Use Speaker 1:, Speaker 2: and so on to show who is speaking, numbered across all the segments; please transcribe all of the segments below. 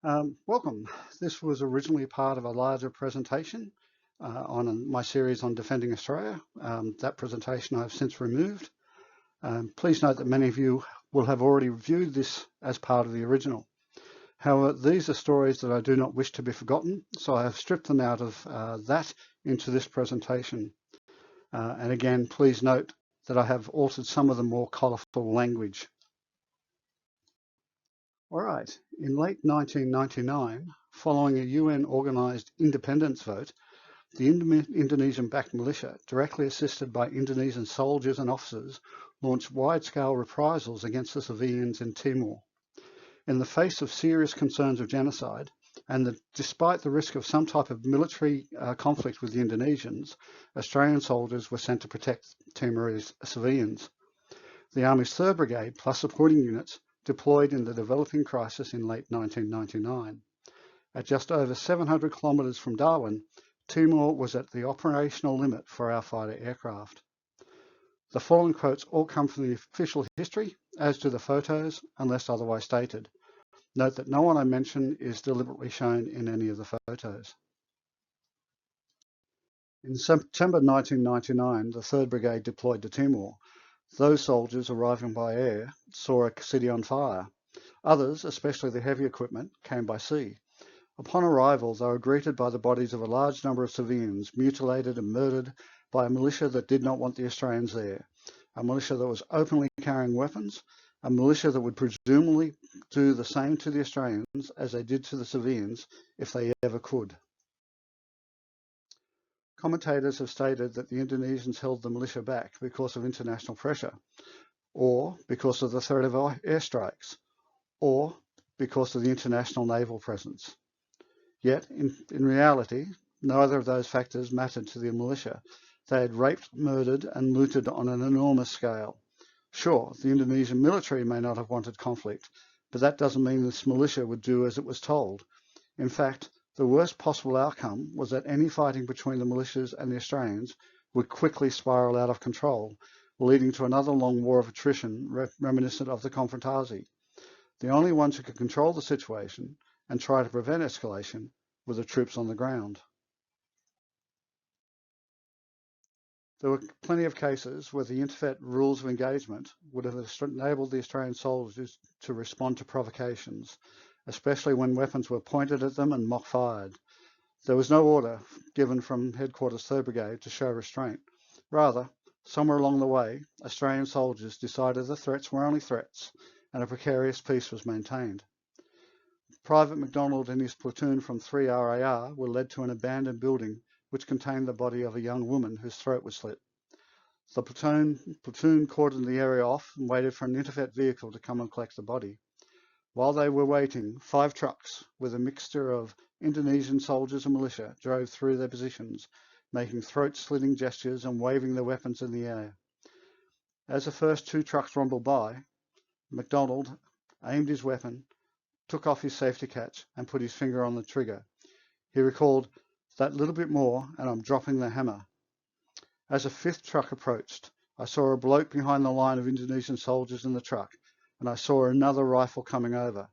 Speaker 1: Welcome. This was originally part of a larger presentation on my series on defending Australia. That presentation I've since removed. Please note that many of you will have already reviewed this as part of the original. However, these are stories that I do not wish to be forgotten, so I have stripped them out of that into this presentation. And again, please note that I have altered some of the more colourful language. All right, in late 1999, following a UN-organised independence vote, the Indonesian-backed militia, directly assisted by Indonesian soldiers and officers, launched wide-scale reprisals against the civilians in Timor. In the face of serious concerns of genocide, and despite the risk of some type of military conflict with the Indonesians, Australian soldiers were sent to protect Timorese civilians. The Army's 3rd Brigade, plus supporting units, deployed in the developing crisis in late 1999. At just over 700 kilometres from Darwin, Timor was at the operational limit for our fighter aircraft. The following quotes all come from the official history, as do the photos, unless otherwise stated. Note that no one I mention is deliberately shown in any of the photos. In September 1999, the 3rd Brigade deployed to Timor. Those soldiers arriving by air saw a city on fire. Others, especially the heavy equipment, came by sea. Upon arrival, they were greeted by the bodies of a large number of civilians, mutilated and murdered by a militia that did not want the Australians there, a militia that was openly carrying weapons, a militia that would presumably do the same to the Australians as they did to the civilians if they ever could. Commentators have stated that the Indonesians held the militia back because of international pressure, or because of the threat of airstrikes, or because of the international naval presence. Yet, in reality, neither of those factors mattered to the militia. They had raped, murdered, and looted on an enormous scale. Sure, the Indonesian military may not have wanted conflict, but that doesn't mean this militia would do as it was told. In fact, the worst possible outcome was that any fighting between the militias and the Australians would quickly spiral out of control, leading to another long war of attrition reminiscent of the Confrontasi. The only ones who could control the situation and try to prevent escalation were the troops on the ground. There were plenty of cases where the interfet rules of engagement would have enabled the Australian soldiers to respond to provocations, especially when weapons were pointed at them and mock-fired. There was no order given from Headquarters 3rd Brigade to show restraint. Rather, somewhere along the way, Australian soldiers decided the threats were only threats, and a precarious peace was maintained. Private MacDonald and his platoon from 3 RAR were led to an abandoned building which contained the body of a young woman whose throat was slit. The platoon cordoned the area off and waited for an interfet vehicle to come and collect the body. While they were waiting, 5 trucks with a mixture of Indonesian soldiers and militia drove through their positions, making throat-slitting gestures and waving their weapons in the air. As the first 2 trucks rumbled by, MacDonald aimed his weapon, took off his safety catch and put his finger on the trigger. He recalled, "That little bit more and I'm dropping the hammer." As a 5th truck approached, I saw a bloke behind the line of Indonesian soldiers in the truck, and I saw another rifle coming over.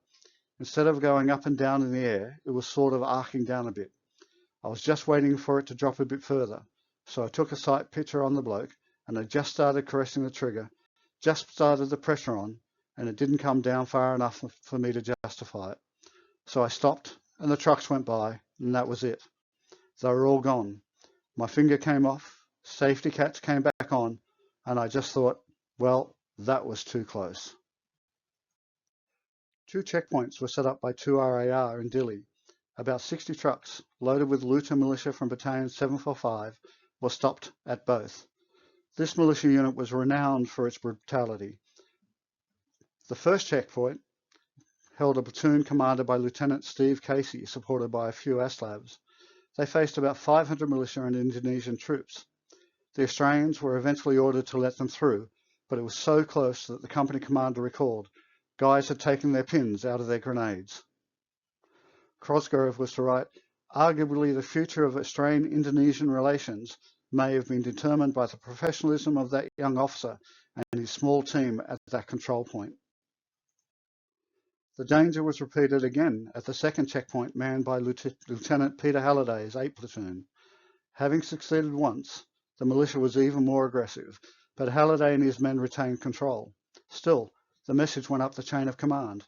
Speaker 1: Instead of going up and down in the air, it was sort of arcing down a bit. I was just waiting for it to drop a bit further, so I took a sight picture on the bloke, and I just started caressing the trigger, just started the pressure on, and it didn't come down far enough for me to justify it. So I stopped, and the trucks went by, and that was it. They were all gone. My finger came off, safety catch came back on, and I just thought, well, that was too close. 2 checkpoints were set up by 2 RAR in Dili. About 60 trucks, loaded with Luta militia from Battalion 745, were stopped at both. This militia unit was renowned for its brutality. The first checkpoint held a platoon commanded by Lieutenant Steve Casey, supported by a few ASLAVs. They faced about 500 militia and Indonesian troops. The Australians were eventually ordered to let them through, but it was so close that the company commander recalled, "Guys had taken their pins out of their grenades." Cosgrove was to write, "Arguably the future of Australian-Indonesian relations may have been determined by the professionalism of that young officer and his small team at that control point." The danger was repeated again at the second checkpoint manned by Lieutenant Peter Halliday's 8th Platoon. Having succeeded once, the militia was even more aggressive, but Halliday and his men retained control. Still, the message went up the chain of command.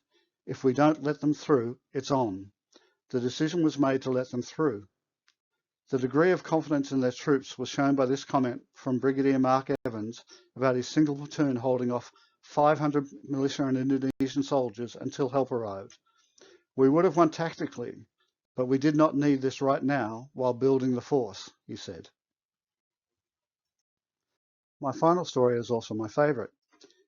Speaker 1: If we don't let them through, it's on. The decision was made to let them through. The degree of confidence in their troops was shown by this comment from Brigadier Mark Evans about his single platoon holding off 500 militia and Indonesian soldiers until help arrived. We would have won tactically, but we did not need this right now while building the force, he said. My final story is also my favourite.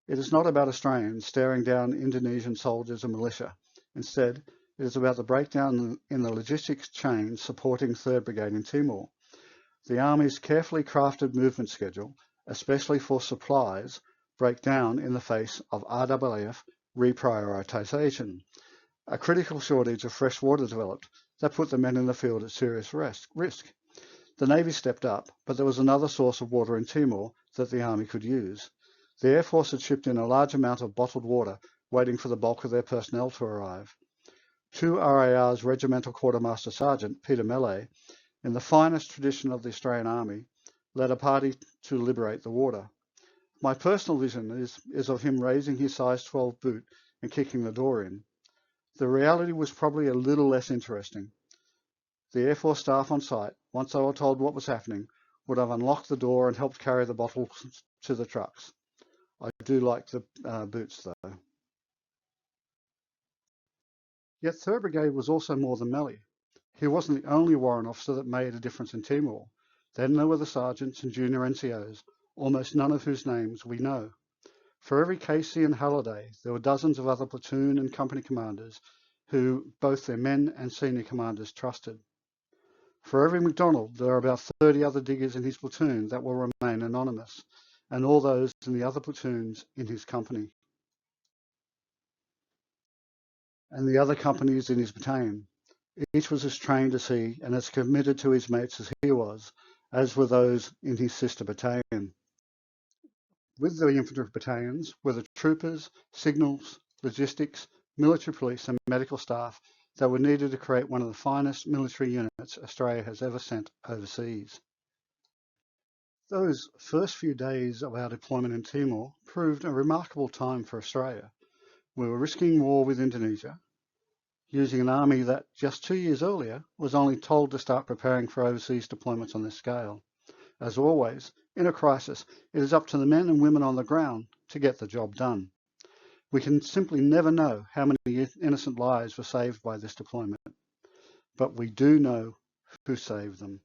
Speaker 1: It is not about Australians staring down Indonesian soldiers and militia. Instead, it is about the breakdown in the logistics chain supporting 3rd Brigade in Timor. The Army's carefully crafted movement schedule, especially for supplies, break down in the face of RAAF reprioritisation. A critical shortage of fresh water developed that put the men in the field at serious risk. The Navy stepped up, but there was another source of water in Timor that the Army could use. The Air Force had shipped in a large amount of bottled water, waiting for the bulk of their personnel to arrive. 2 RAR's Regimental Quartermaster Sergeant, Peter Melee, in the finest tradition of the Australian Army, led a party to liberate the water. My personal vision is of him raising his size 12 boot and kicking the door in. The reality was probably a little less interesting. The Air Force staff on site, once they were told what was happening, would have unlocked the door and helped carry the bottles to the trucks. I do like the boots though. Yet 3rd Brigade was also more than Melee. He wasn't the only warrant officer that made a difference in Timor. Then there were the sergeants and junior NCOs, almost none of whose names we know. For every Casey and Halliday, there were dozens of other platoon and company commanders who both their men and senior commanders trusted. For every MacDonald, there are about 30 other diggers in his platoon that will remain anonymous, and all those in the other platoons in his company, and the other companies in his battalion. Each was as trained as he and as committed to his mates as he was, as were those in his sister battalion. With the infantry battalions were the troopers, signals, logistics, military police and medical staff that were needed to create one of the finest military units Australia has ever sent overseas. Those first few days of our deployment in Timor proved a remarkable time for Australia. We were risking war with Indonesia, using an army that just 2 years earlier was only told to start preparing for overseas deployments on this scale. As always, in a crisis, it is up to the men and women on the ground to get the job done. We can simply never know how many innocent lives were saved by this deployment, but we do know who saved them.